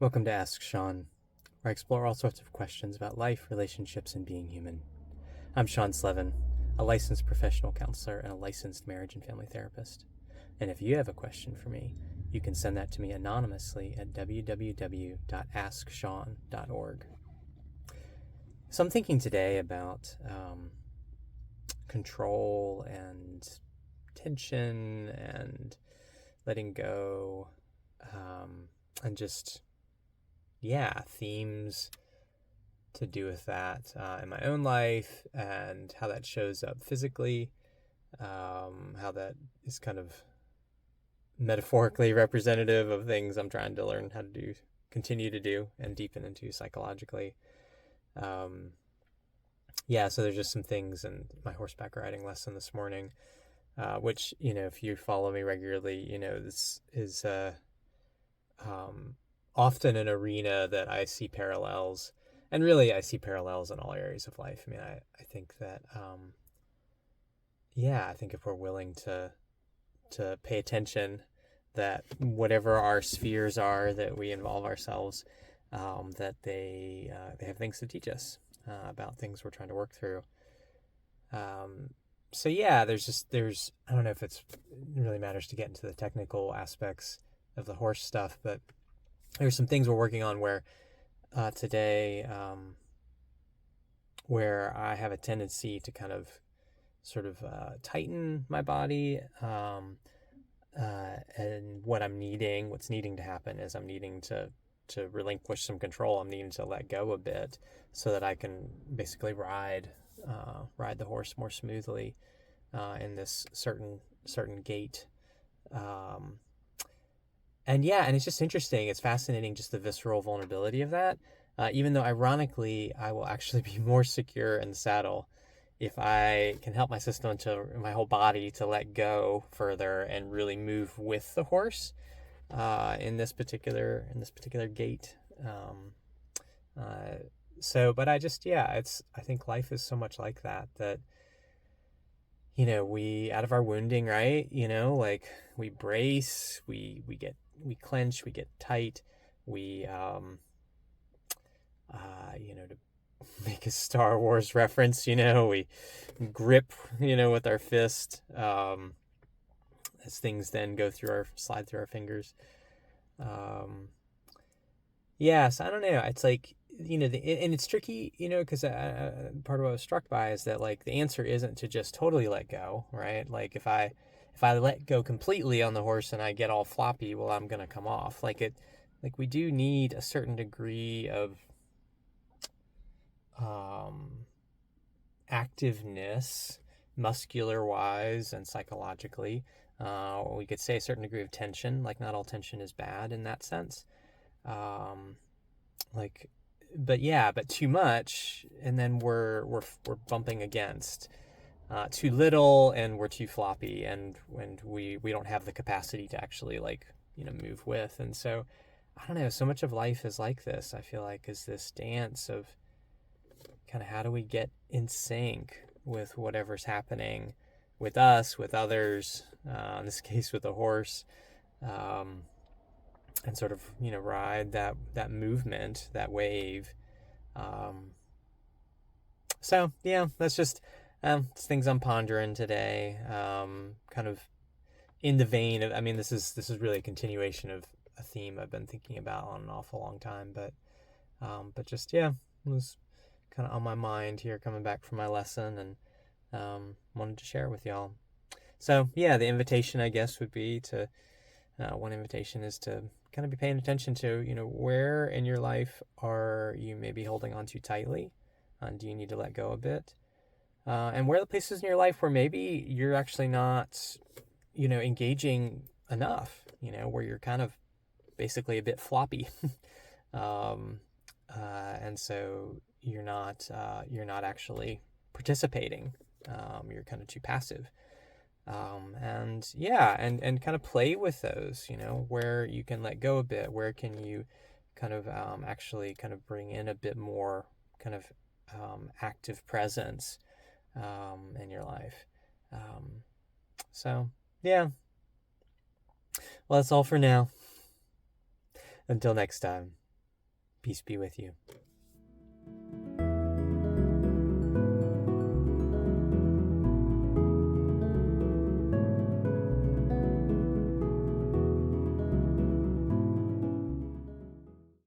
Welcome to Ask Sean, where I explore all sorts of questions about life, relationships, and being human. I'm Sean Slevin, a licensed professional counselor and a licensed marriage and family therapist. And if you have a question for me, you can send that to me anonymously at www.asksean.org. So I'm thinking today about control and tension and letting go, and just themes to do with that in my own life and how that shows up physically, how that is kind of metaphorically representative of things I'm trying to learn how to do, continue to do, and deepen into psychologically. So there's just some things in my horseback riding lesson this morning, which, if you follow me regularly, this is often an arena that I see parallels. And really, I see parallels in all areas of life. I mean, I think that, I think if we're willing to pay attention, that whatever our spheres are that we involve ourselves, that they have things to teach us about things we're trying to work through. There's I don't know if it really matters to get into the technical aspects of the horse stuff, but there's some things we're working on where today, where I have a tendency to kind of sort of tighten my body, and what's needing to happen is I'm needing to relinquish some control. I'm needing to let go a bit so that I can basically ride the horse more smoothly in this certain gait. And it's just interesting. It's fascinating, just the visceral vulnerability of that. Even though, ironically, I will actually be more secure in the saddle if I can help my whole body to let go further and really move with the horse in this particular gait. But I think life is so much like that. We, out of our wounding, right? Like we brace, we clench, we get tight, we to make a Star Wars reference, we grip, with our fist, as things then slide through our fingers. So I don't know. It's like, and it's tricky, because part of what I was struck by is that, like, the answer isn't to just totally let go, right? Like if I let go completely on the horse and I get all floppy, well, I'm gonna come off. Like we do need a certain degree of activeness, muscular wise and psychologically. We could say a certain degree of tension. Like, not all tension is bad in that sense. But too much, and then we're bumping against too little, and we're too floppy, and we don't have the capacity to actually, like, move with. And so I don't know, so much of life is like this. I feel like is this dance of kind of how do we get in sync with whatever's happening with us, with others, in this case with the horse, and sort of ride that movement, that wave. That's just it's things I'm pondering today. Kind of in the vein of, I mean, this is really a continuation of a theme I've been thinking about on an awful long time, but it was kind of on my mind here coming back from my lesson, and wanted to share it with y'all. So the invitation, I guess, would be to one invitation is to kind of be paying attention to, where in your life are you maybe holding on too tightly? Do you need to let go a bit? And where are the places in your life where maybe you're actually not, engaging enough, where you're kind of basically a bit floppy. And so you're not actually participating. You're kind of too passive. And kind of play with those, where you can let go a bit, where can you kind of actually kind of bring in a bit more kind of active presence in your life. Well, that's all for now. Until next time. Peace be with you.